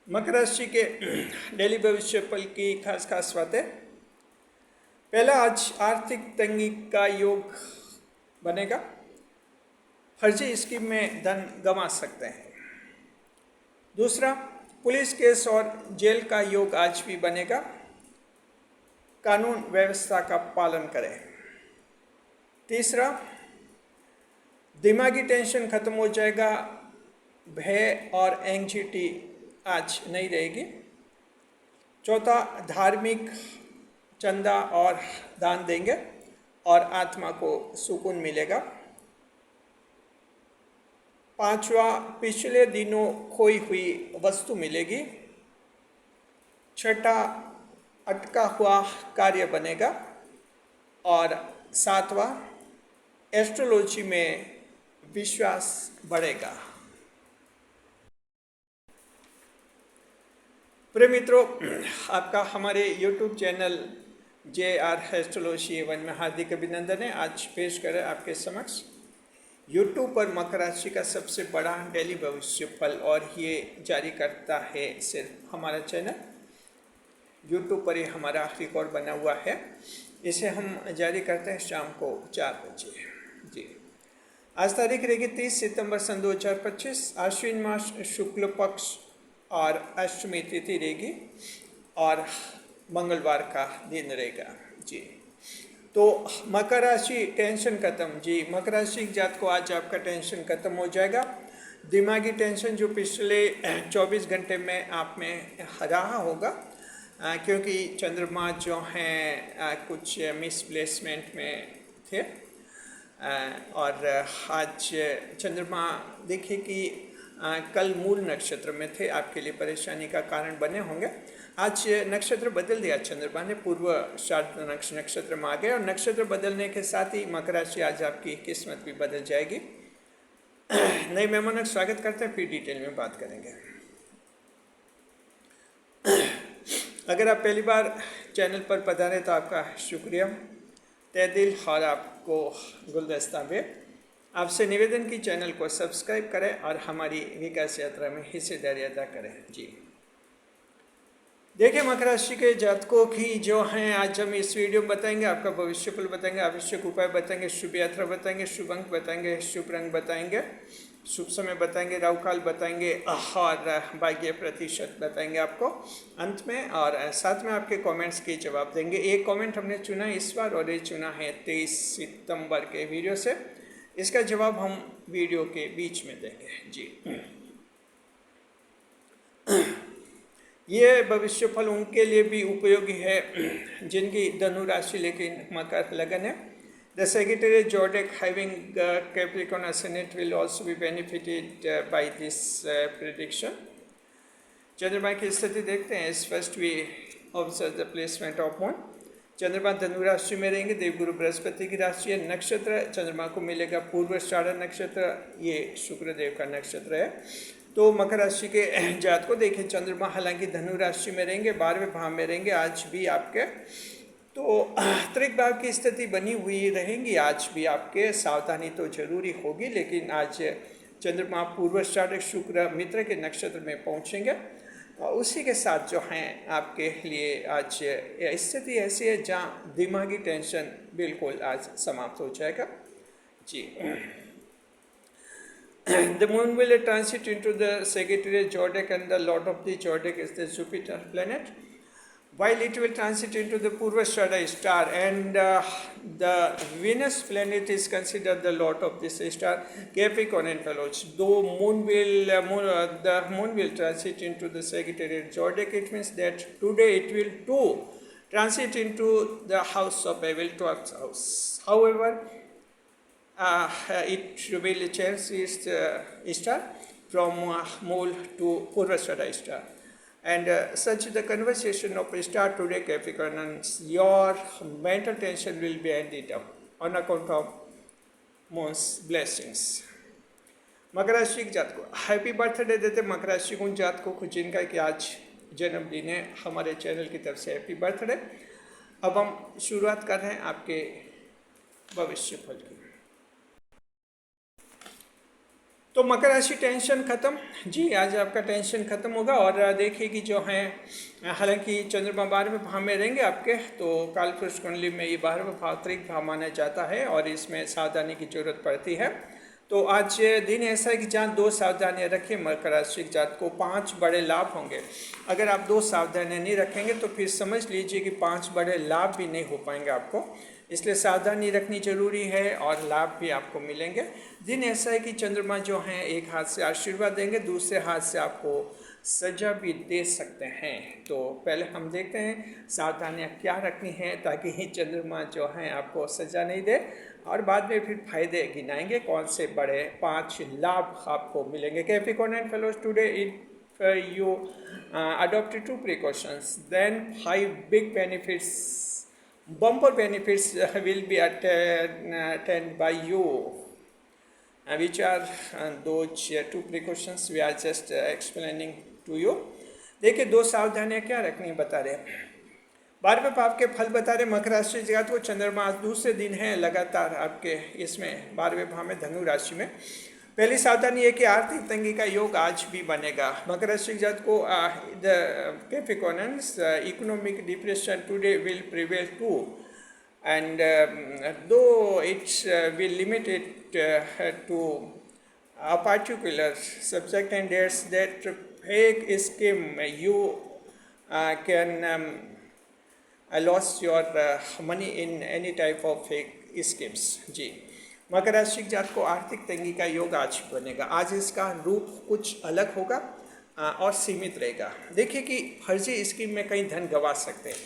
मकर राशि के डेली भविष्य फल की खास बातें। पहला, आज आर्थिक तंगी का योग बनेगा। फर्जी स्कीम में धन गंवा सकते हैं। दूसरा, पुलिस केस और जेल का योग आज भी बनेगा। कानून व्यवस्था का पालन करें। तीसरा, दिमागी टेंशन खत्म हो जाएगा। भय और एंग्जाइटी आज नहीं रहेगी। चौथा, धार्मिक चंदा और दान देंगे और आत्मा को सुकून मिलेगा। पांचवा, पिछले दिनों खोई हुई वस्तु मिलेगी। छठा, अटका हुआ कार्य बनेगा। और सातवां, एस्ट्रोलॉजी में विश्वास बढ़ेगा। प्रिय मित्रों, आपका हमारे YouTube चैनल JR एस्ट्रोलॉजी 1 में हार्दिक अभिनंदन है। आज पेश करें आपके समक्ष YouTube पर मकर राशि का सबसे बड़ा डेली भविष्य फल, और ये जारी करता है सिर्फ हमारा चैनल। YouTube पर ही हमारा रिकॉर्ड बना हुआ है। इसे हम जारी करते हैं शाम को 4 बजे। जी, आज तारीख रहेगी 30 सितंबर सन 2025। आश्विन मास शुक्ल पक्ष और अष्टमी तिथि रहेगी और मंगलवार का दिन रहेगा। जी, तो मकर राशि टेंशन खत्म। जी, मकर राशि जात को आज आपका टेंशन खत्म हो जाएगा। दिमागी टेंशन जो पिछले 24 घंटे में आप में रहा होगा, क्योंकि चंद्रमा जो हैं कुछ मिसप्लेसमेंट में थे, और आज चंद्रमा देखिए कि कल मूल नक्षत्र में थे, आपके लिए परेशानी का कारण बने होंगे। आज नक्षत्र बदल दिया चंद्रमा ने, पूर्व श्राद्ध नक्षत्र में आ गए, और नक्षत्र बदलने के साथ ही मकर राशि आज आपकी किस्मत भी बदल जाएगी। नए मेहमानों का स्वागत करते हैं, फिर डिटेल में बात करेंगे। अगर आप पहली बार चैनल पर पधारे तो आपका शुक्रिया तहे दिल, और आपको गुलदस्ता में आपसे निवेदन की चैनल को सब्सक्राइब करें और हमारी विकास यात्रा में हिस्सेदारी अदा करें। जी, देखिए मकर राशि के जातकों की जो हैं, आज हम इस वीडियो में बताएंगे, आपका भविष्य फल बताएंगे, आवश्यक उपाय बताएंगे, शुभ यात्रा बताएंगे, शुभ अंक बताएंगे, शुभ रंग बताएंगे, शुभ समय बताएंगे, राहुकाल बताएंगे, और भाग्य प्रतिशत बताएंगे आपको अंत में, और साथ में आपके कमेंट्स के जवाब देंगे। एक कमेंट हमने चुना इस बार, और ये चुना है 23 सितंबर के वीडियो से। इसका जवाब हम वीडियो के बीच में देंगे। जी, ये भविष्य फल उनके लिए भी उपयोगी है जिनकी धनु राशि लेकिन मकर लगन है। The Sagittarius zodiac having Capricorn ascendant will also be benefited by this prediction. चंद्रमा की स्थिति देखते हैं। First we observe the placement of moon. चंद्रमा धनु राशि में रहेंगे। देवगुरु बृहस्पति की राशि है। नक्षत्र चंद्रमा को मिलेगा पूर्वाषाढ़ नक्षत्र, ये शुक्रदेव का नक्षत्र है। तो मकर राशि के जात को देखिए, चंद्रमा हालांकि धनु राशि में रहेंगे, 12वें भाव में रहेंगे आज भी आपके, तो त्रिक भाव की स्थिति बनी हुई रहेंगी। आज भी आपके सावधानी तो जरूरी होगी, लेकिन आज चंद्रमा पूर्वाषाढ़ शुक्र मित्र के नक्षत्र में पहुंचेंगे। उसी के साथ जो हैं आपके लिए आज स्थिति ऐसी है जहां दिमागी टेंशन बिल्कुल आज समाप्त हो जाएगा। जी, the moon will transit into the Sagittarius zodiac, and the lord of the zodiac is the Jupiter planet, while it will transit into the Purvashada star, and the Venus planet is considered the lord of this star Capricorn and fellows. Though the moon will transit into the Sagittarius zodiac, it means that today it will too transit into the house of evil, 12th house. However, it will change its star from Mool to Purvashada star. And such the conversation of star today Capricorn, and your mental tension will be ended up on account of moon's blessings. मकर राशि के जात को happy birthday देते मकर राशि को जातकों को जिनका कि आज जन्मदिन है, हमारे चैनल की तरफ से हैप्पी बर्थडे। अब हम शुरुआत कर रहे हैं आपके भविष्य फल की। तो मकर राशि टेंशन खत्म जी, आज आपका टेंशन खत्म होगा। और देखिए कि जो है, हालांकि चंद्रमा 12वें भाव में रहेंगे आपके, तो कालपुरुष कुंडली में ये 12वां भाव त्रिक भाव माना जाता है और इसमें सावधानी की जरूरत पड़ती है। तो आज दिन ऐसा है कि जहाँ 2 सावधानियाँ रखें मकर राशि के जात को 5 बड़े लाभ होंगे। अगर आप 2 सावधानियाँ नहीं रखेंगे तो फिर समझ लीजिए कि 5 बड़े लाभ भी नहीं हो पाएंगे आपको, इसलिए सावधानी रखनी जरूरी है और लाभ भी आपको मिलेंगे। दिन ऐसा है कि चंद्रमा जो हैं एक हाथ से आशीर्वाद देंगे, दूसरे हाथ से आपको सजा भी दे सकते हैं। तो पहले हम देखते हैं सावधानियाँ क्या रखनी है ताकि चंद्रमा जो हैं आपको सजा नहीं दे, और बाद में फिर फायदे गिनाएंगे कौन से बड़े 5 लाभ आपको मिलेंगे। Capricorn and fellows, today if you adopted 2 precautions, then 5 big benefits, bumper benefits will be attained by you. Which are those 2 precautions we are just explaining to you. देखिए 2 सावधानियाँ क्या रखनी बता रहे हैं। 12वें भाव के फल बता रहे मकर राशि जात को, चंद्रमा आज दूसरे दिन है लगातार आपके इसमें 12वें भाव में धनु राशि में। पहली सावधानी है कि आर्थिक तंगी का योग आज भी बनेगा। मकर राशि जात को the capricorns economic depression today will prevail to, and though it will limit it to a particular subject, and there's that fake scheme you can lose your money in any type of fake schemes जी। मकर राशि जात को आर्थिक तंगी का योग आज बनेगा। आज इसका रूप कुछ अलग होगा और सीमित रहेगा। देखिए कि फर्जी स्कीम में कहीं धन गंवा सकते हैं।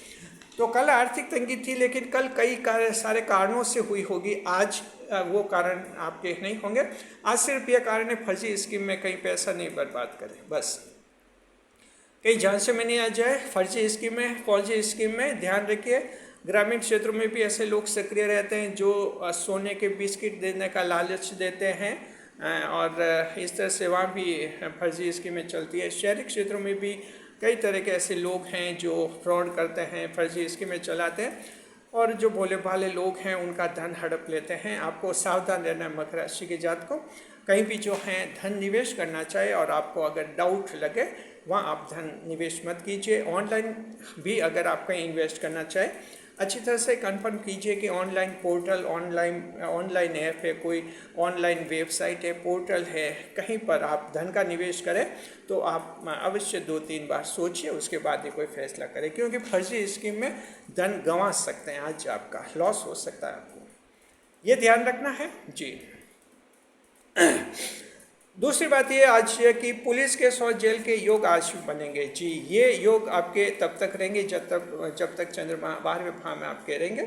तो कल आर्थिक तंगी थी, लेकिन कल कई सारे कारणों से हुई होगी, आज वो कारण आपके नहीं होंगे। आज सिर्फ यह कारण है फर्जी स्कीम में कहीं पैसा नहीं बर्बाद करें, बस कहीं झांसे में नहीं आ जाए फर्जी स्कीम में, फौजी स्कीम में। ध्यान रखिए ग्रामीण क्षेत्रों में भी ऐसे लोग सक्रिय रहते हैं जो सोने के बिस्किट देने का लालच देते हैं और इस तरह से वहाँ भी फर्जी स्कीमें चलती है। शहरी क्षेत्रों में भी कई तरह के ऐसे लोग हैं जो फ्रॉड करते हैं, फर्जी स्कीमें चलाते हैं और जो भोले भाले लोग हैं उनका धन हड़प लेते हैं। आपको सावधान रहना है मकर राशि के जात को। कहीं भी जो है धन निवेश करना चाहिए और आपको अगर डाउट लगे वहाँ आप धन निवेश मत कीजिए। ऑनलाइन भी अगर आप कहीं इन्वेस्ट करना चाहें अच्छी तरह से कंफर्म कीजिए कि ऑनलाइन पोर्टल, ऑनलाइन ऐप है, कोई ऑनलाइन वेबसाइट है, पोर्टल है, कहीं पर आप धन का निवेश करें तो आप अवश्य 2-3 बार सोचिए, उसके बाद ही कोई फैसला करें, क्योंकि फर्जी स्कीम में धन गंवा सकते हैं, आज आपका लॉस हो सकता है। आपको ये ध्यान रखना है जी। दूसरी बात ये आज है कि पुलिस के 100 जेल के योग आज बनेंगे जी। ये योग आपके तब तक रहेंगे जब तक चंद्रमा 12वें भाव में आपके रहेंगे।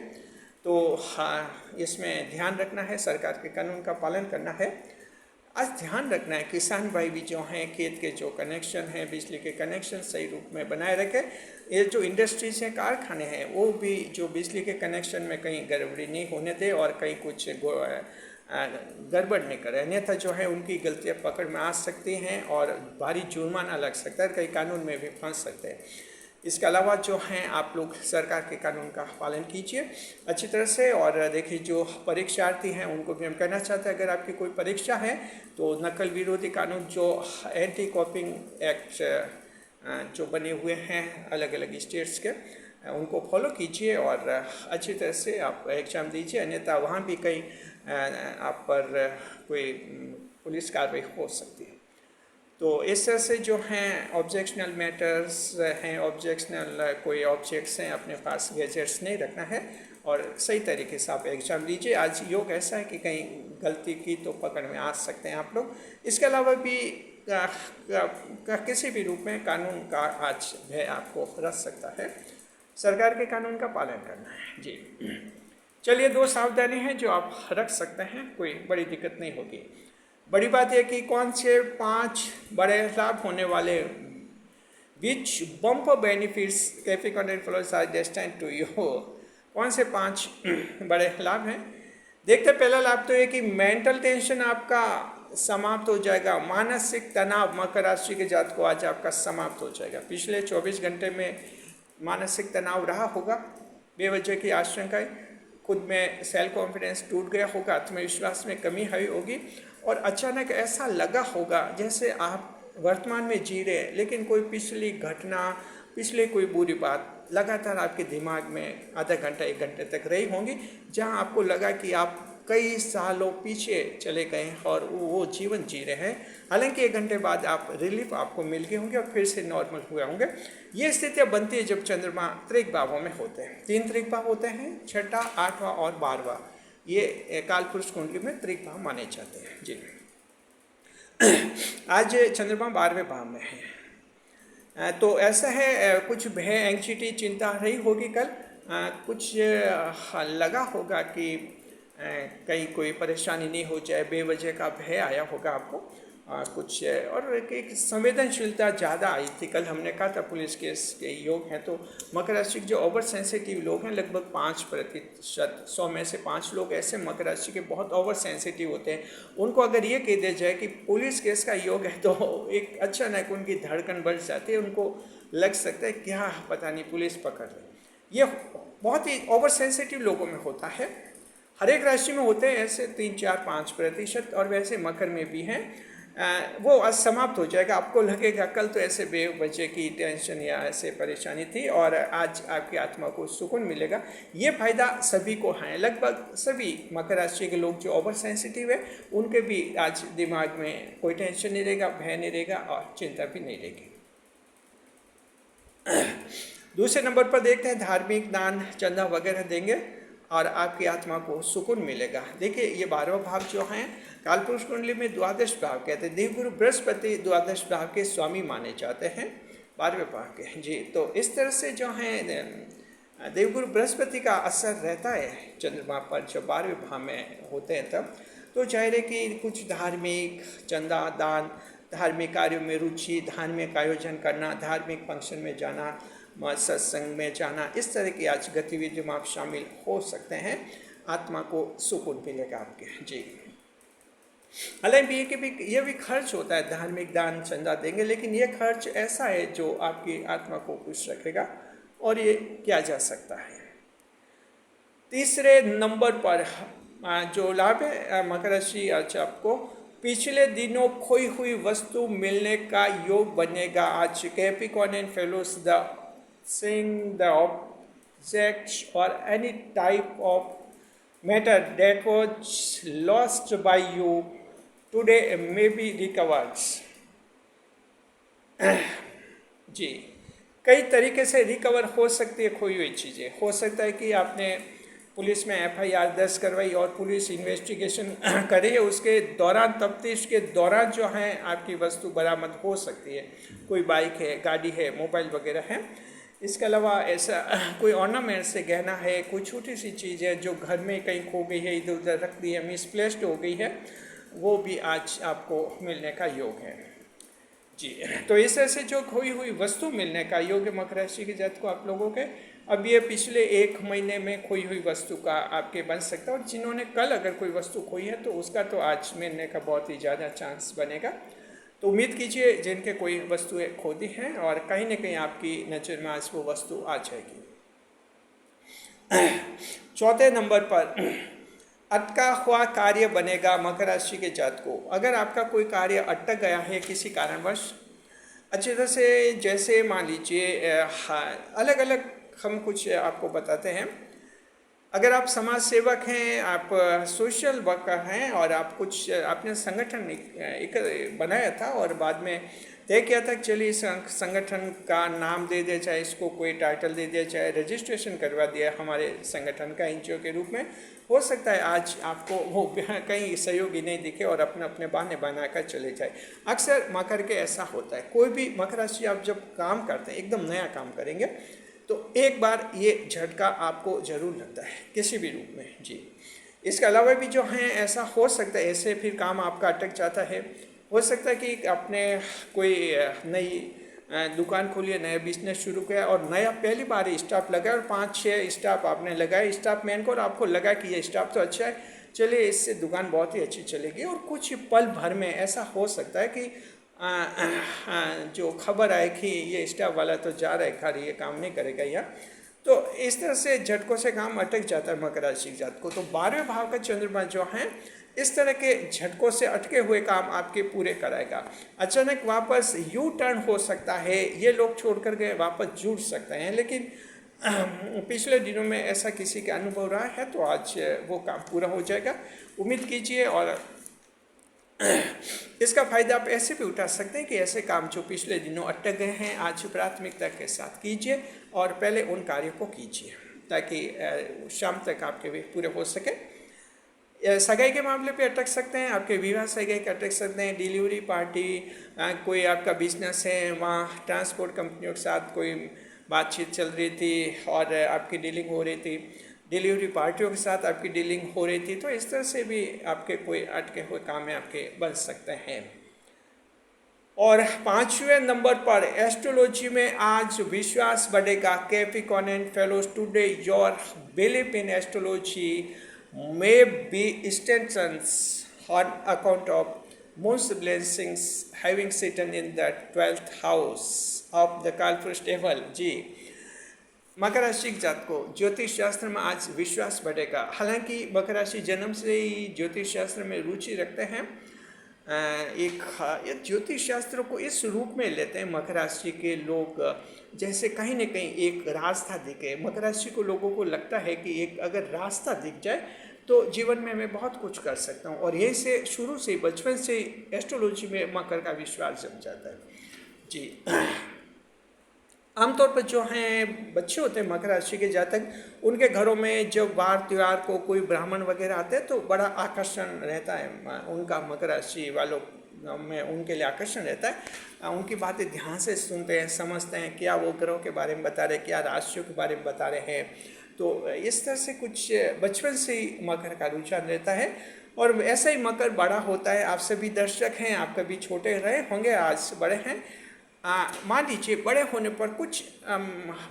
तो हाँ, इसमें ध्यान रखना है, सरकार के कानून का पालन करना है। आज ध्यान रखना है किसान भाई भी जो हैं खेत के जो कनेक्शन हैं, बिजली के कनेक्शन सही रूप में बनाए रखें। ये जो इंडस्ट्रीज हैं, कारखाने हैं, वो भी जो बिजली के कनेक्शन में कहीं गड़बड़ी नहीं होने दे और कहीं कुछ गड़बड़ नहीं करें, अन्यथा जो है उनकी गलतियां पकड़ में आ सकती हैं और भारी जुर्माना लग सकता है, कई कानून में भी फंस सकते हैं। इसके अलावा जो हैं आप लोग सरकार के कानून का पालन कीजिए अच्छी तरह से। और देखिए जो परीक्षार्थी हैं उनको भी हम कहना चाहते हैं, अगर आपकी कोई परीक्षा है तो नकल विरोधी कानून जो एंटी कॉपिंग एक्ट जो बने हुए हैं अलग अलग स्टेट्स के, उनको फॉलो कीजिए और अच्छी तरह से आप एग्ज़ाम दीजिए, अन्यथा वहाँ भी कई आप पर कोई पुलिस कार्रवाई हो सकती है। तो इस तरह से जो हैं ऑब्जेक्शनल मैटर्स हैं, ऑब्जेक्शनल कोई ऑब्जेक्ट्स हैं, अपने पास गैजेट्स नहीं रखना है और सही तरीके से आप एग्ज़ाम दीजिए। आज योग ऐसा है कि कहीं गलती की तो पकड़ में आ सकते हैं आप लोग। इसके अलावा भी किसी भी रूप में कानून का आज भय आपको रख सकता है, सरकार के कानून का पालन करना है जी। चलिए 2 सावधानी हैं जो आप रख सकते हैं, कोई बड़ी दिक्कत नहीं होगी। बड़ी बात यह कि कौन से 5 बड़े लाभ होने वाले, which bumper benefits Capricorn and fellows are destined to you, कौन से 5 बड़े लाभ हैं देखते। पहला लाभ तो ये कि मेंटल टेंशन आपका समाप्त हो जाएगा। मानसिक तनाव मकर राशि के जात को आज आपका समाप्त हो जाएगा। पिछले 24 घंटे में मानसिक तनाव रहा होगा, बेवजह की आशंकाएं, खुद में सेल्फ कॉन्फिडेंस टूट गया होगा, आत्मविश्वास में कमी आई होगी और अचानक ऐसा लगा होगा जैसे आप वर्तमान में जी रहे हैं, लेकिन कोई पिछली घटना, पिछले कोई बुरी बात लगातार आपके दिमाग में आधा घंटा 1 घंटे तक रही होंगी, जहां आपको लगा कि आप कई सालों पीछे चले गए और वो जीवन जी रहे हैं। हालांकि 1 घंटे बाद आप रिलीफ आपको मिल गए होंगे और फिर से नॉर्मल हुए होंगे। ये स्थितियाँ बनती है जब चंद्रमा त्रिक भावों में होते हैं। 3 त्रिक भाव होते हैं, 6ठा, 8वां और 12वां। ये कालपुरुष कुंडली में त्रिक भाव माने जाते हैं जी। आज चंद्रमा 12वें भाव में है, तो ऐसा है कुछ भय, एंग्जाइटी, चिंता रही होगी कल। कुछ लगा होगा कि कहीं कोई परेशानी नहीं हो जाए, बेवजह का भय आया होगा आपको कुछ। और एक संवेदनशीलता ज़्यादा आई थी। कल हमने कहा था पुलिस केस के योग हैं, तो मकर राशि के जो ओवर सेंसिटिव लोग हैं लगभग 5%, 100 में से 5 लोग ऐसे मकर राशि के बहुत ओवर सेंसिटिव होते हैं। उनको अगर ये कह दिया जाए कि पुलिस केस का योग है, तो एक अचानक उनकी धड़कन बढ़ जाती है, उनको लग सकता है क्या पता नहीं पुलिस पकड़ रही। ये बहुत ही ओवर सेंसिटिव लोगों में होता है। हर एक राशि में होते हैं ऐसे 3, 4, 5%, और वैसे मकर में भी हैं। वो आज समाप्त हो जाएगा। आपको लगेगा कल तो ऐसे बेवजह की टेंशन या ऐसे परेशानी थी और आज आपकी आत्मा को सुकून मिलेगा। ये फायदा सभी को है, लगभग सभी मकर राशि के लोग जो ओवर सेंसिटिव है उनके भी आज दिमाग में कोई टेंशन नहीं रहेगा, भय नहीं रहेगा और चिंता भी नहीं रहेगी। दूसरे नंबर पर देखते हैं, धार्मिक दान चंदा वगैरह देंगे और आपकी आत्मा को सुकून मिलेगा। देखिए ये 12वां भाव जो हैं कालपुरुष कुंडली में द्वादश भाव कहते हैं। देवगुरु बृहस्पति द्वादश भाव के स्वामी माने जाते हैं, 12वें भाव के जी। तो इस तरह से जो हैं देवगुरु बृहस्पति का असर रहता है चंद्रमा पर जब 12वें भाव में होते हैं तब। तो जाहिर है कि कुछ धार्मिक चंदा दान, धार्मिक कार्यों में रुचि, धार्मिक आयोजन करना, धार्मिक फंक्शन में जाना, सत्संग में जाना, इस तरह की आज गतिविधियों में आप शामिल हो सकते हैं। आत्मा को सुकून मिलेगा आपके जी। हालांकि ये भी खर्च होता है, धार्मिक दान चंदा देंगे, लेकिन ये खर्च ऐसा है जो आपकी आत्मा को खुश रखेगा और ये किया जा सकता है। तीसरे नंबर पर जो लाभ है मकर राशि, आज आपको पिछले दिनों खोई हुई वस्तु मिलने का योग बनेगा। आज Capricorn fellows the seeing the objects or any type of matter that was lost by you today may be recovered। जी, कई तरीके से रिकवर हो सकती है खोई हुई चीज़ें। हो सकता है कि आपने पुलिस में FIR दर्ज करवाई और पुलिस इन्वेस्टिगेशन करी है, उसके दौरान, तफ्तीश के दौरान जो है आपकी वस्तु बरामद हो सकती है। कोई बाइक है, गाड़ी है, मोबाइल वगैरह है। इसके अलावा ऐसा कोई ऑर्नामेंट से गहना है, कोई छोटी सी चीज़ है जो घर में कहीं खो गई है, इधर उधर रख दी है, मिसप्लेस्ड हो गई है, वो भी आज आपको मिलने का योग है जी। तो इस तरह से जो खोई हुई वस्तु मिलने का योग है मकर राशि के जातक को आप लोगों के। अब ये पिछले 1 महीने में खोई हुई वस्तु का आपके बन सकता है, और जिन्होंने कल अगर कोई वस्तु खोई है तो उसका तो आज मिलने का बहुत ही ज़्यादा चांस बनेगा। तो उम्मीद कीजिए जिनके कोई वस्तुएं खोदी हैं और कहीं ना कहीं आपकी नज़र में आज वो वस्तु आ जाएगी। चौथे नंबर पर अटका हुआ कार्य बनेगा मकर राशि के जातकों। अगर आपका कोई कार्य अटक गया है किसी कारणवश, अच्छी तरह से, जैसे मान लीजिए अलग अलग हम कुछ आपको बताते हैं। अगर आप समाज सेवक हैं, आप सोशल वर्कर हैं और आप कुछ आपने संगठन एक बनाया था और बाद में तय किया था कि चलिए इस संगठन का नाम दे दिया जाए, इसको कोई टाइटल दे दिया जाए, रजिस्ट्रेशन करवा दिया हमारे संगठन का NGO के रूप में। हो सकता है आज आपको वो कहीं सहयोगी नहीं दिखे और अपने अपने बहाने बना कर चले जाए। अक्सर मकर के ऐसा होता है। कोई भी मकर राशि आप जब काम करते हैं, एकदम नया काम करेंगे, तो एक बार ये झटका आपको ज़रूर लगता है किसी भी रूप में जी। इसके अलावा भी जो हैं ऐसा हो सकता है, ऐसे फिर काम आपका अटक जाता है। हो सकता है कि आपने कोई नई दुकान खोली है, नया बिजनेस शुरू किया और नया पहली बार स्टाफ लगाया और 5-6 स्टाफ आपने लगाए स्टाफ मैन को, और आपको लगा कि ये स्टाफ तो अच्छा है, चलिए इससे दुकान बहुत ही अच्छी चलेगी। और कुछ पल भर में ऐसा हो सकता है कि जो खबर आए कि ये स्टाफ वाला तो जा रहा है घर, ये काम नहीं करेगा या, तो इस तरह से झटकों से काम अटक जाता है मकर राशि के जातकों को। तो 12वें भाव का चंद्रमा जो है इस तरह के झटकों से अटके हुए काम आपके पूरे कराएगा। अचानक वापस यू टर्न हो सकता है, ये लोग छोड़ कर के वापस जुड़ सकते हैं, लेकिन पिछले दिनों में ऐसा किसी का अनुभव रहा है तो आज वो काम पूरा हो जाएगा, उम्मीद कीजिए। और इसका फ़ायदा आप ऐसे भी उठा सकते हैं कि ऐसे काम जो पिछले दिनों अटक गए हैं आज प्राथमिकता के साथ कीजिए और पहले उन कार्यों को कीजिए ताकि शाम तक आपके वे पूरे हो सके। सगाई के मामले पे अटक सकते हैं, आपके विवाह सगाई के अटक सकते हैं, डिलीवरी पार्टी, कोई आपका बिजनेस है वहाँ ट्रांसपोर्ट कंपनियों के साथ कोई बातचीत चल रही थी और आपकी डीलिंग हो रही थी, डिलीवरी पार्टियों के साथ आपकी डीलिंग हो रही थी, तो इस तरह से भी आपके कोई अटके हुए काम में आपके बन सकते हैं। और 5वें नंबर पर एस्ट्रोलॉजी में आज विश्वास बढ़ेगा। Capricorn and fellows, today your belief in astrology may be strengthens on account of moon's blessings having sitting in the 12th house of the Kalpurush table. जी, मकर राशि के जात को ज्योतिष शास्त्र में आज विश्वास बढ़ेगा। हालांकि मकर राशि जन्म से ही ज्योतिष शास्त्र में रुचि रखते हैं, एक ज्योतिष शास्त्र को इस रूप में लेते हैं मकर राशि के लोग, जैसे कहीं न कहीं एक रास्ता दिखे। मकर राशि को लोगों को लगता है कि एक अगर रास्ता दिख जाए तो जीवन में मैं बहुत कुछ कर सकता हूँ, और यही से शुरू से बचपन से एस्ट्रोलॉजी में मकर का विश्वास जम जाता है। जी, आमतौर पर जो हैं बच्चे होते हैं मकर राशि के जातक, उनके घरों में जब वार त्यौहार को कोई ब्राह्मण वगैरह आते हैं तो बड़ा आकर्षण रहता है उनका, मकर राशि वालों में उनके लिए आकर्षण रहता है। उनकी बातें ध्यान से सुनते हैं, समझते हैं क्या वो ग्रहों के बारे में बता रहे, क्या राशियों के बारे में बता रहे हैं। तो इस तरह से कुछ बचपन से ही मकर का रुझान रहता है, और ऐसा ही मकर बड़ा होता है। आप सभी दर्शक हैं, आप कभी छोटे रहे होंगे, आज बड़े हैं। मान लीजिए बड़े होने पर कुछ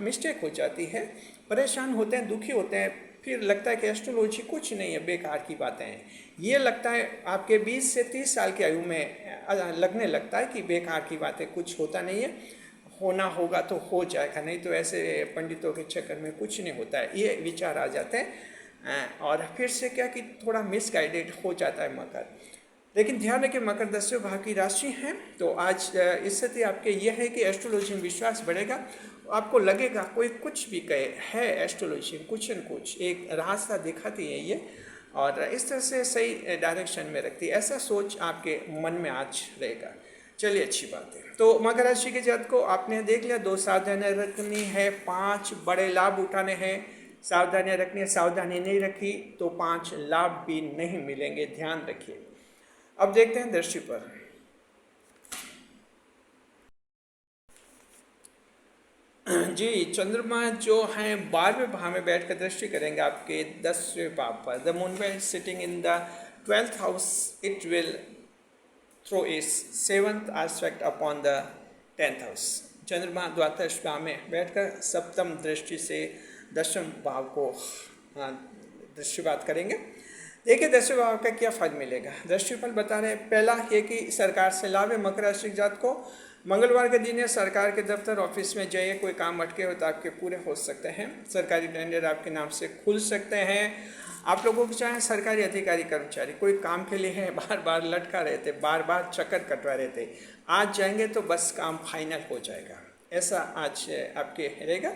मिस्टेक हो जाती है, परेशान होते हैं, दुखी होते हैं, फिर लगता है कि एस्ट्रोलॉजी कुछ नहीं है, बेकार की बातें हैं। ये लगता है आपके 20 से 30 साल की आयु में लगने लगता है कि बेकार की बातें, कुछ होता नहीं है, होना होगा तो हो जाएगा, नहीं तो ऐसे पंडितों के चक्कर में कुछ नहीं होता है, ये विचार आ जाते हैं। और फिर से क्या कि थोड़ा मिसगाइडेड हो जाता है मकर। लेकिन ध्यान रखें मकर 10वें भाव की राशि है, तो आज स्थिति आपके यह है कि एस्ट्रोलॉजी में विश्वास बढ़ेगा। आपको लगेगा कोई कुछ भी कहे है, एस्ट्रोलॉजी कुछ न कुछ एक रास्ता दिखाती है ये, और इस तरह से सही डायरेक्शन में रखती है, ऐसा सोच आपके मन में आज रहेगा। चलिए, अच्छी बात है। तो मकर राशि के जातक को आपने देख लिया, 2 सावधानियाँ रखनी है, 5 बड़े लाभ उठाने हैं, सावधानियाँ रखनी है। सावधानी नहीं रखी तो 5 लाभ भी नहीं मिलेंगे, ध्यान रखिए। अब देखते हैं दृष्टि पर। जी, चंद्रमा जो हैं 12वें भाव में बैठकर दृष्टि करेंगे आपके 10वें भाव पर। The moon will sitting in the 12th house, it will throw its 7th aspect upon the 10th house. चंद्रमा द्वादश भाव में बैठकर सप्तम दृष्टि से 10वें भाव को दृष्टिपात करेंगे। देखिए 10वें भाव का क्या फल मिलेगा। दृष्टिफल बता रहे हैं, पहला ये कि सरकार से लाभ है। मकर राशि जात को मंगलवार के दिन है, सरकार के दफ्तर ऑफिस में जाइए, कोई काम अटके हो तो आपके पूरे हो सकते हैं। सरकारी टेंडर आपके नाम से खुल सकते हैं। आप लोगों को चाहे सरकारी अधिकारी कर्मचारी कोई काम के लिए है, बार बार लटका रहते, बार बार चक्कर कटवा रहते, आज जाएंगे तो बस काम फाइनल हो जाएगा, ऐसा आज आपके रहेगा।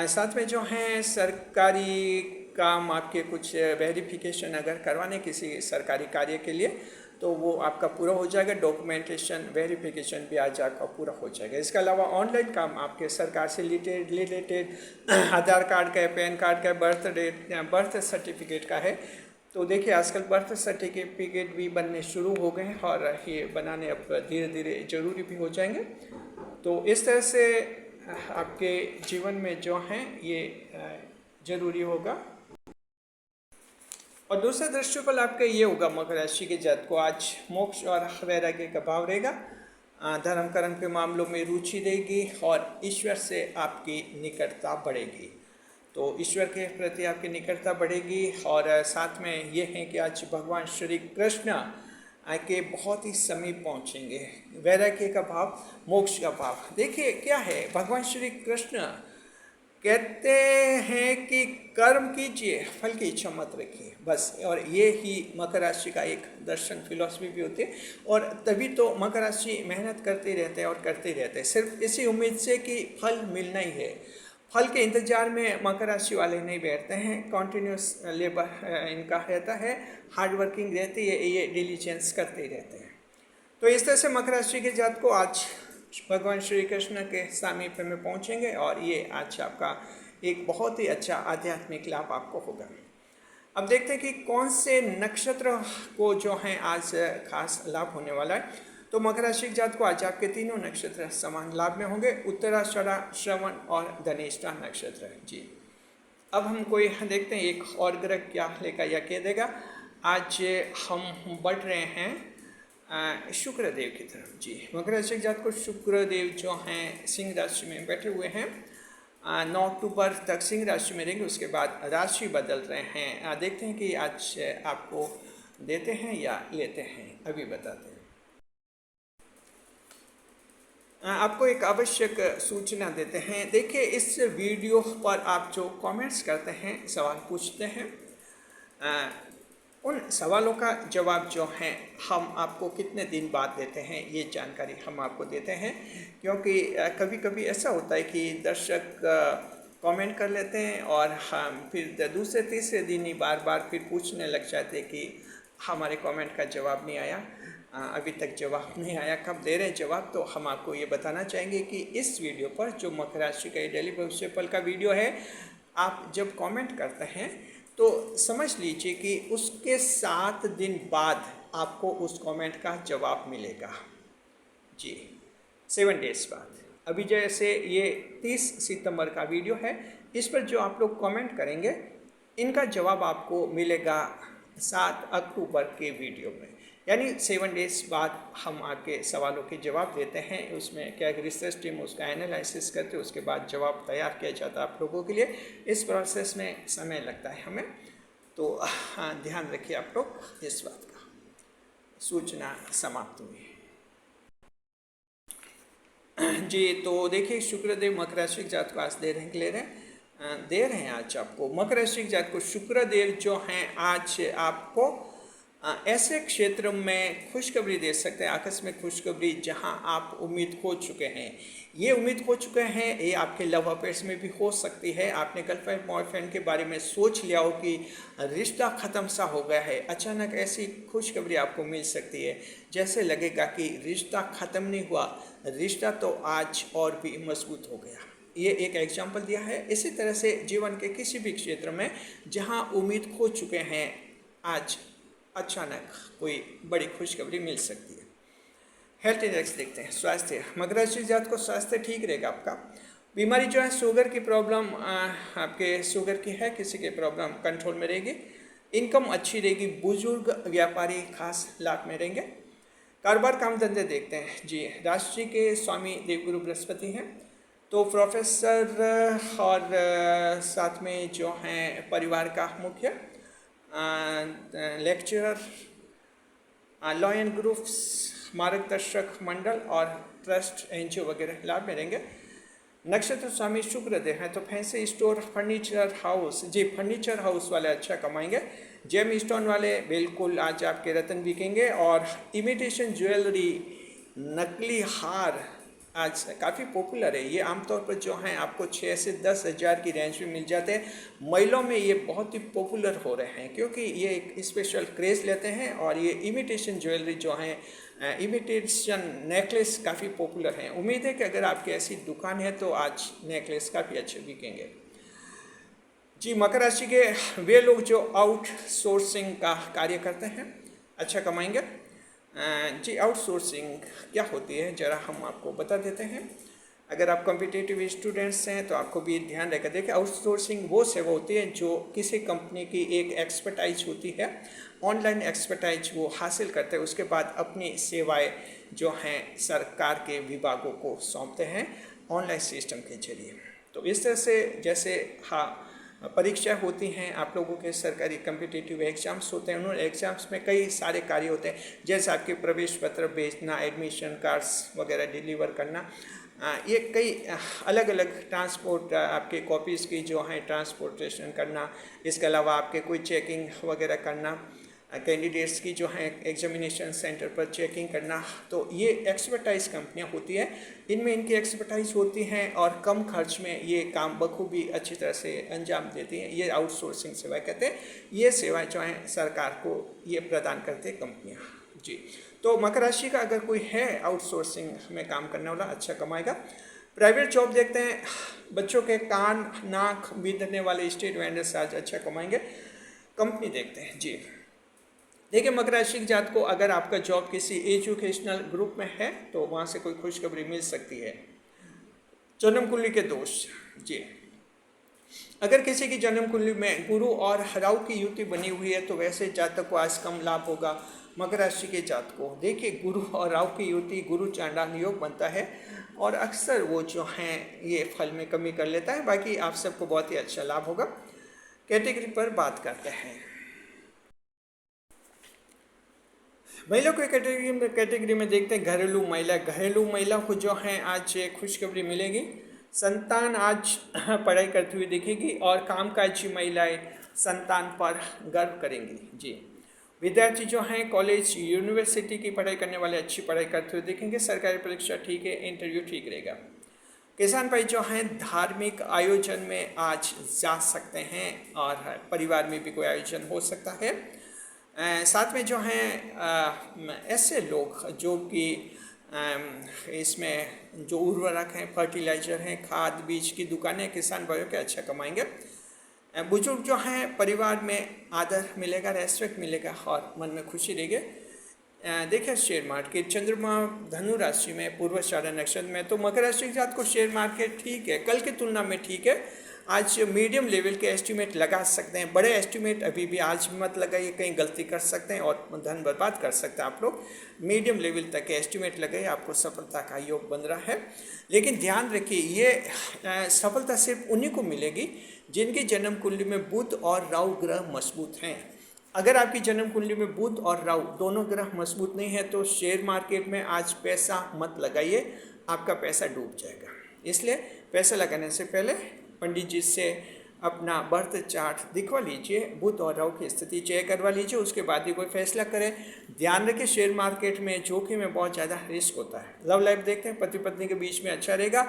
साथ में जो हैं सरकारी काम, आपके कुछ वेरिफिकेशन अगर करवाने किसी सरकारी कार्य के लिए तो वो आपका पूरा हो जाएगा। डॉक्यूमेंटेशन वेरिफिकेशन भी आज आपका पूरा हो जाएगा। इसके अलावा ऑनलाइन काम आपके सरकार से रिलेटेड आधार कार्ड का है, पैन कार्ड का है, बर्थ सर्टिफिकेट का है। तो देखिए आजकल बर्थ सर्टिफिकेट भी बनने शुरू हो गए हैं और ये बनाने अब धीरे धीरे ज़रूरी भी हो जाएंगे। तो इस तरह से आपके जीवन में जो हैं ये ज़रूरी होगा। और दूसरा दृष्टिफल आपका ये होगा, मकर राशि के जातक को आज मोक्ष और वैराग्य का भाव रहेगा। धर्म कर्म के मामलों में रुचि रहेगी और ईश्वर से आपकी निकटता बढ़ेगी। तो ईश्वर के प्रति आपकी निकटता बढ़ेगी। और साथ में ये है कि आज भगवान श्री कृष्ण के बहुत ही समीप पहुँचेंगे। वैराग्य का भाव, मोक्ष का भाव। देखिए क्या है, भगवान श्री कृष्ण कहते हैं कि कर्म कीजिए, फल की इच्छा मत रखिए, बस। और ये ही मकर राशि का एक दर्शन, फिलॉसफी भी होती है। और तभी तो मकर राशि मेहनत करते रहते हैं और करते रहते हैं, सिर्फ इसी उम्मीद से कि फल मिलना ही है। फल के इंतजार में मकर राशि वाले नहीं बैठते हैं, कॉन्टिन्यूस लेबर इनका रहता है, हार्ड वर्किंग रहती है, ये डिलीजेंस करते ही रहते हैं। तो इस तरह से मकर राशि के जात को आज भगवान श्री कृष्ण के सामीप्य में पहुंचेंगे और ये आज आपका एक बहुत ही अच्छा आध्यात्मिक लाभ आपको होगा। अब देखते हैं कि कौन से नक्षत्र को जो है आज खास लाभ होने वाला है। तो मकर राशि के जात को आज आपके तीनों नक्षत्र समान लाभ में होंगे, उत्तराषाढ़ा, श्रवण और धनिष्ठा नक्षत्र जी। अब हम कोई देखते हैं एक और ग्रह क्या लेकर या कह देगा। आज हम बढ़ रहे हैं शुक्रदेव की तरफ जी। मकर राशि के जात को शुक्रदेव जो हैं सिंह राशि में बैठे हुए हैं, 9 अक्टूबर तक सिंह राशि में रहेंगे, उसके बाद राशि बदल रहे हैं। देखते हैं कि आज आपको देते हैं या लेते हैं, अभी बताते हैं। आपको एक आवश्यक सूचना देते हैं। देखिए, इस वीडियो पर आप जो कमेंट्स करते हैं, सवाल पूछते हैं, उन सवालों का जवाब जो है हम आपको कितने दिन बाद देते हैं, ये जानकारी हम आपको देते हैं। क्योंकि कभी कभी ऐसा होता है कि दर्शक कमेंट कर लेते हैं और हम फिर दूसरे तीसरे दिन ही बार बार फिर पूछने लग जाते हैं कि हमारे कमेंट का जवाब नहीं आया, अभी तक जवाब नहीं आया, कब दे रहे हैं जवाब। तो हम आपको ये बताना चाहेंगे कि इस वीडियो पर जो मकर राशि का डेली भविष्य फल का वीडियो है, आप जब कमेंट करते हैं तो समझ लीजिए कि उसके 7 दिन बाद आपको उस कमेंट का जवाब मिलेगा जी, 7 डेज बाद। अभी जैसे ये 30 सितंबर का वीडियो है, इस पर जो आप लोग कमेंट करेंगे इनका जवाब आपको मिलेगा 7 अक्टूबर के वीडियो में। यानी 7 डेज बाद हम आपके सवालों के जवाब देते हैं। उसमें क्या रिसर्च टीम उसका एनालिसिस करते है, उसके बाद जवाब तैयार किया जाता है आप लोगों के लिए। इस प्रोसेस में समय लगता है हमें, तो ध्यान रखिए आप लोग इस बात का। सूचना समाप्त हुई जी। तो देखिए, शुक्रदेव मकर राशि के जात को आज दे रहे हैं आज आपको। मकर राशि के जात को शुक्रदेव जो हैं आज आपको ऐसे क्षेत्र में खुशखबरी दे सकते हैं, आकस्मिक खुशखबरी, जहां आप उम्मीद खो चुके हैं। ये उम्मीद खो चुके हैं, ये आपके लव अफेयर्स में भी हो सकती है। आपने गर्लफ्रेंड बॉयफ्रेंड के बारे में सोच लिया हो कि रिश्ता ख़त्म सा हो गया है, अचानक ऐसी खुशखबरी आपको मिल सकती है, जैसे लगेगा कि रिश्ता ख़त्म नहीं हुआ, रिश्ता तो आज और भी मजबूत हो गया। ये एक एग्जाम्पल दिया है। इसी तरह से जीवन के किसी भी क्षेत्र में जहाँ उम्मीद खो चुके हैं, आज अचानक कोई बड़ी खुशखबरी मिल सकती है। हेल्थ इंडेक्स देखते हैं। स्वास्थ्य, मकर राशि जात को स्वास्थ्य ठीक रहेगा आपका। बीमारी जो है, शुगर की प्रॉब्लम आपके शुगर की है, किसी की प्रॉब्लम कंट्रोल में रहेगी। इनकम अच्छी रहेगी, बुजुर्ग व्यापारी खास लाभ में रहेंगे। कारोबार काम धंधे देखते हैं जी। राशि के स्वामी देवगुरु बृहस्पति हैं, तो प्रोफेसर और साथ में जो हैं परिवार का मुख्य, लेक्चरर, लॉ एंड ग्रुप्स, मार्गदर्शक मंडल और ट्रस्ट एनजीओ वगैरह लाभ में रहेंगे। नक्षत्र स्वामी शुक्रदेव हैं, तो फैंसी स्टोर, फर्नीचर हाउस जी, फर्नीचर हाउस वाले अच्छा कमाएंगे। जेम स्टोन वाले बिल्कुल आज आपके रत्न बिकेंगे। और इमिटेशन ज्वेलरी, नकली हार आज काफ़ी पॉपुलर है। ये आमतौर पर जो हैं आपको 6 से 10 हज़ार की रेंज में मिल जाते हैं। महिलाओं में ये बहुत ही पॉपुलर हो रहे हैं, क्योंकि ये एक स्पेशल क्रेज़ लेते हैं। और ये इमिटेशन ज्वेलरी जो है, इमिटेशन नेकलेस काफ़ी पॉपुलर हैं। उम्मीद है कि अगर आपकी ऐसी दुकान है तो आज नेकलेस काफ़ी अच्छे बिकेंगे जी। मकर राशि के वे लोग जो आउटसोर्सिंग का कार्य करते हैं, अच्छा कमाएंगे जी। आउटसोर्सिंग क्या होती है, ज़रा हम आपको बता देते हैं। अगर आप कॉम्पिटिटिव स्टूडेंट्स हैं तो आपको भी ध्यान रखा। देखिए, आउटसोर्सिंग वो सेवा होती है जो किसी कंपनी की एक एक्सपर्टाइज होती है, ऑनलाइन एक्सपर्टाइज वो हासिल करते हैं, उसके बाद अपनी सेवाएं जो हैं सरकार के विभागों को सौंपते हैं ऑनलाइन सिस्टम के जरिए। तो इस तरह से जैसे परीक्षा होती हैं, आप लोगों के सरकारी कम्पिटिटिव एग्ज़ाम्स होते हैं, उन एग्ज़ाम्स में कई सारे कार्य होते हैं, जैसे आपके प्रवेश पत्र भेजना, एडमिशन कार्ड्स वगैरह डिलीवर करना, ये कई अलग अलग ट्रांसपोर्ट आपके कॉपीज़ की जो हैं ट्रांसपोर्टेशन करना, इसके अलावा आपके कोई चेकिंग वगैरह करना, कैंडिडेट्स की जो है एग्जामिनेशन सेंटर पर चेकिंग करना, तो ये एक्सपर्टाइज कंपनियां होती है, इनमें इनकी एक्सपर्टाइज होती हैं और कम खर्च में ये काम बखूबी अच्छी तरह से अंजाम देती हैं। ये आउटसोर्सिंग सेवाएं कहते हैं। ये सेवाएं जो हैं सरकार को ये प्रदान करते हैं कंपनियाँ जी। तो मकर राशि का अगर कोई है आउटसोर्सिंग में काम करने वाला, अच्छा कमाएगा। प्राइवेट जॉब देखते हैं, बच्चों के कान नाक बीधने वाले स्ट्रीट वेंडर्स आज अच्छा कमाएंगे। कंपनी देखते हैं जी। देखिए मकर राशि जात को अगर आपका जॉब किसी एजुकेशनल ग्रुप में है तो वहाँ से कोई खुशखबरी मिल सकती है। जन्म कुंडली के दोष जी, अगर किसी की जन्म कुंडली में गुरु और राहु की युति बनी हुई है तो वैसे जातक को आज कम लाभ होगा। मकर राशि के जातक को देखिए गुरु और राहु की युति गुरु चांडाल योग बनता है और अक्सर वो जो हैं ये फल में कमी कर लेता है। बाकी आप सबको बहुत ही अच्छा लाभ होगा। कैटेगरी पर बात करते हैं। महिला को कैटेगरी में देखते हैं घरेलू महिला। घरेलू महिला को जो है आज खुशखबरी मिलेगी। संतान आज पढ़ाई करती हुई दिखेगी और कामकाजी महिलाएं संतान पर गर्व करेंगी जी। विद्यार्थी जो हैं कॉलेज यूनिवर्सिटी की पढ़ाई करने वाले अच्छी पढ़ाई करते हुए दिखेंगे। सरकारी परीक्षा ठीक है, इंटरव्यू ठीक रहेगा। किसान भाई जो हैं धार्मिक आयोजन में आज जा सकते हैं और परिवार में भी कोई आयोजन हो सकता है। साथ में जो हैं ऐसे लोग जो कि इसमें जो उर्वरक हैं, फर्टिलाइज़र हैं, खाद बीज की दुकानें किसान भाइयों के अच्छा कमाएंगे। बुजुर्ग जो हैं परिवार में आदर मिलेगा, रेस्पेक्ट मिलेगा और मन में खुशी रहेगी। देखिए शेयर मार्केट, चंद्रमा धनु राशि में पूर्वाषाढ़ा नक्षत्र में, तो मकर राशि के साथ को शेयर मार्केट ठीक है, कल की तुलना में ठीक है। आज मीडियम लेवल के एस्टीमेट लगा सकते हैं, बड़े एस्टीमेट अभी भी आज मत लगाइए, कहीं गलती कर सकते हैं और धन बर्बाद कर सकते हैं आप लोग। मीडियम लेवल तक के एस्टीमेट लगाइए, आपको सफलता का योग बन रहा है। लेकिन ध्यान रखिए ये सफलता सिर्फ उन्हीं को मिलेगी जिनकी जन्म कुंडली में बुध और राहु ग्रह मजबूत हैं। अगर आपकी जन्म कुंडली में बुध और राहु दोनों ग्रह मजबूत नहीं है तो शेयर मार्केट में आज पैसा मत लगाइए, आपका पैसा डूब जाएगा। इसलिए पैसा लगाने से पहले पंडित जी से अपना बर्थ चार्ट दिखवा लीजिए, बुध और राहु की स्थिति चेक करवा लीजिए, उसके बाद ही कोई फैसला करें। ध्यान रखें शेयर मार्केट में जोखिम में बहुत ज़्यादा रिस्क होता है। लव लाइफ देखते हैं, पति पत्नी के बीच में अच्छा रहेगा।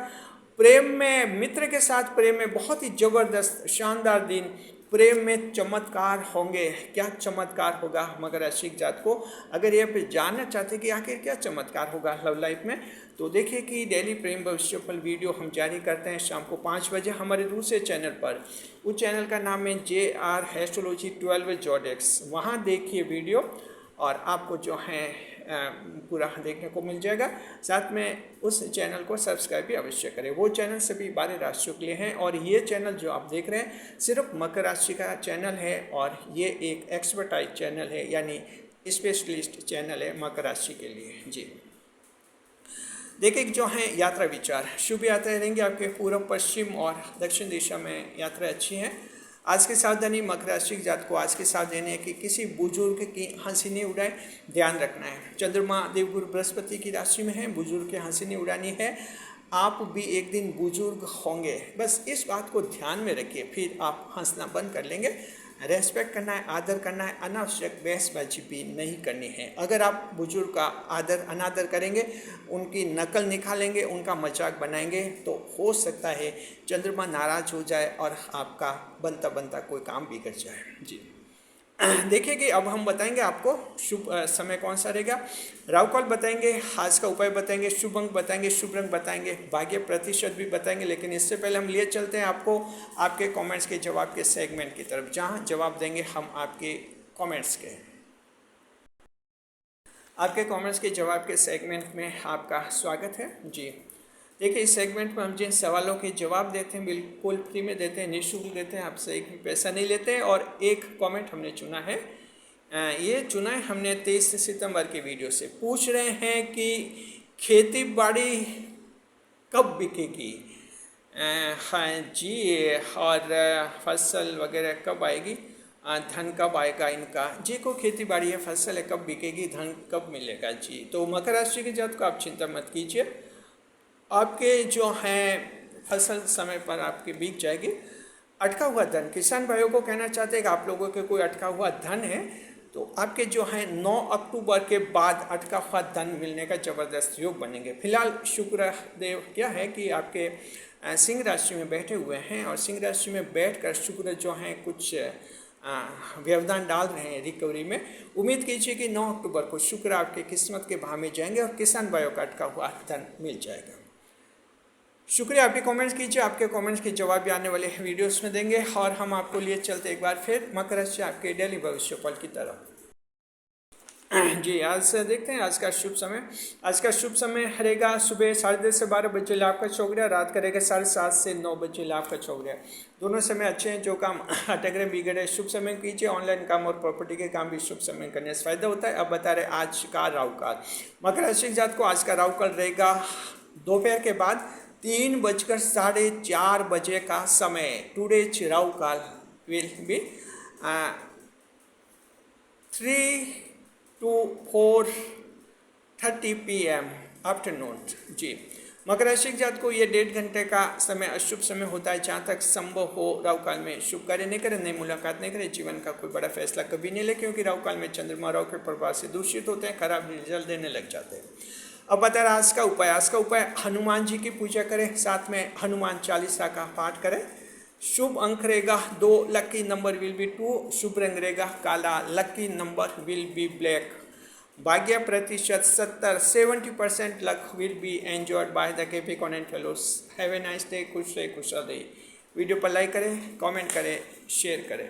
प्रेम में मित्र के साथ प्रेम में बहुत ही ज़बरदस्त शानदार दिन, प्रेम में चमत्कार होंगे। क्या चमत्कार होगा मकर राशि के जातक को? अगर ये फिर जानना चाहते कि आखिर क्या चमत्कार होगा लव लाइफ में, तो देखिए कि डेली प्रेम भविष्यफल वीडियो हम जारी करते हैं शाम को 5 बजे हमारे दूसरे चैनल पर। उस चैनल का नाम है JR एस्ट्रोलॉजी 12 जॉडेक्स। वहाँ देखिए वीडियो और आपको जो है पूरा देखने को मिल जाएगा। साथ में उस चैनल को सब्सक्राइब भी अवश्य करें। वो चैनल सभी 12 राशियों के लिए हैं और ये चैनल जो आप देख रहे हैं सिर्फ मकर राशि का चैनल है और ये एक एक्सपर्टाइज चैनल है, यानी स्पेशलिस्ट चैनल है मकर राशि के लिए जी। देखिए जो है यात्रा विचार, शुभ यात्राएं रहेंगी आपके पूर्व पश्चिम और दक्षिण दिशा में यात्रा अच्छी है। आज की सावधानी मकर राशि के जातक को आज की सावधानी है कि किसी बुजुर्ग की हंसी नहीं उड़ाए, ध्यान रखना है। चंद्रमा देवगुरु बृहस्पति की राशि में है, बुजुर्ग की हंसी नहीं उड़ानी है। आप भी एक दिन बुजुर्ग होंगे, बस इस बात को ध्यान में रखिए, फिर आप हंसना बंद कर लेंगे। रेस्पेक्ट करना है, आदर करना है, अनावश्यक बहसबाजी भी नहीं करनी है। अगर आप बुजुर्ग का आदर अनादर करेंगे, उनकी नकल निकालेंगे, उनका मजाक बनाएंगे तो हो सकता है चंद्रमा नाराज हो जाए और आपका बनता बनता कोई काम बिगड़ जाए जी। देखिए कि अब हम बताएंगे आपको शुभ समय कौन सा रहेगा। राहु काल बताएंगे, आज का उपाय बताएंगे, शुभ अंक बताएंगे, शुभ रंग बताएंगे, भाग्य प्रतिशत भी बताएंगे। लेकिन इससे पहले हम लिए चलते हैं आपको आपके कमेंट्स के जवाब के सेगमेंट की तरफ, जहां जवाब देंगे हम आपके कमेंट्स के। आपके कमेंट्स के जवाब के सेगमेंट में आपका स्वागत है जी। देखिए इस सेगमेंट में हम जिन सवालों के जवाब देते हैं बिल्कुल फ्री में देते हैं, निःशुल्क देते हैं, आपसे एक भी पैसा नहीं लेते हैं। और एक कमेंट हमने चुना है, ये चुना है हमने 23 सितंबर के वीडियो से। पूछ रहे हैं कि खेती बाड़ी कब बिकेगी। हाँ जी। और फसल वगैरह कब आएगी, धन कब आएगा इनका जी? को खेती बाड़ी है, फसल है, कब बिकेगी, धन कब मिलेगा जी? तो मकर राशि के जातक को आप चिंता मत कीजिए, आपके जो हैं फसल समय पर आपकी बिक जाएगी। अटका हुआ धन, किसान भाइयों को कहना चाहते हैं कि आप लोगों के कोई अटका हुआ धन है तो आपके जो है 9 अक्टूबर के बाद अटका हुआ धन मिलने का ज़बरदस्त योग बनेंगे। फिलहाल शुक्र देव क्या है कि आपके सिंह राशि में बैठे हुए हैं और सिंह राशि में बैठकर शुक्र जो है कुछ व्यवधान डाल रहे हैं रिकवरी में। उम्मीद कीजिए कि 9 अक्टूबर को शुक्र आपके किस्मत के भाव में जाएंगे और किसान भाइयों का अटका हुआ धन मिल जाएगा। शुक्रिया, आपके कमेंट्स कीजिए, आपके कमेंट्स के जवाब भी आने वाले वीडियोस में देंगे। और हम आपको लिए चलते एक बार फिर मकर राशि आपके डेली भविष्य फल की तरफ। जी, आज से देखते हैं आज का शुभ समय। आज का शुभ समय रहेगा सुबह 10:30 से 12 बजे लाभ का चौगड़िया, रात का रहेगा 7:30 से 9 बजे लाभ का चौगड़िया। दोनों समय अच्छे हैं, जो काम अटक बिगड़े शुभ समय कीजिए। ऑनलाइन काम और प्रॉपर्टी के काम भी शुभ समय करने से फायदा होता है। अब बता रहे आज का राहु काल। मकर राशि जात को आज का राहु काल रहेगा दोपहर के बाद 3:04 बजे का समय। Today's Rahu Kaal will be 3 to 4:30 PM afternoon जी। मकर राशि जात को ये 1.5 घंटे का समय अशुभ समय होता है। जहाँ तक संभव हो राहु काल में शुभ कार्य नहीं करें, नई मुलाकात नहीं करें, जीवन का कोई बड़ा फैसला कभी नहीं ले, क्योंकि राहु काल में चंद्रमा राहु के प्रभाव से दूषित होते हैं, खराब रिजल्ट देने लग जाते हैं। अब बता रहा आज का उपाय। आज का उपाय हनुमान जी की पूजा करें, साथ में हनुमान चालीसा का पाठ करें। शुभ अंक रहेगा 2, लकी नंबर विल बी 2, शुभ रंग रहेगा काला, lucky number will be black. भाग्य प्रतिशत 70% luck will be enjoyed by the Capricorn and fellows. Have a nice day, खुश रहे, खुशहाल रहे। वीडियो पर लाइक करें, कमेंट करें, शेयर करें।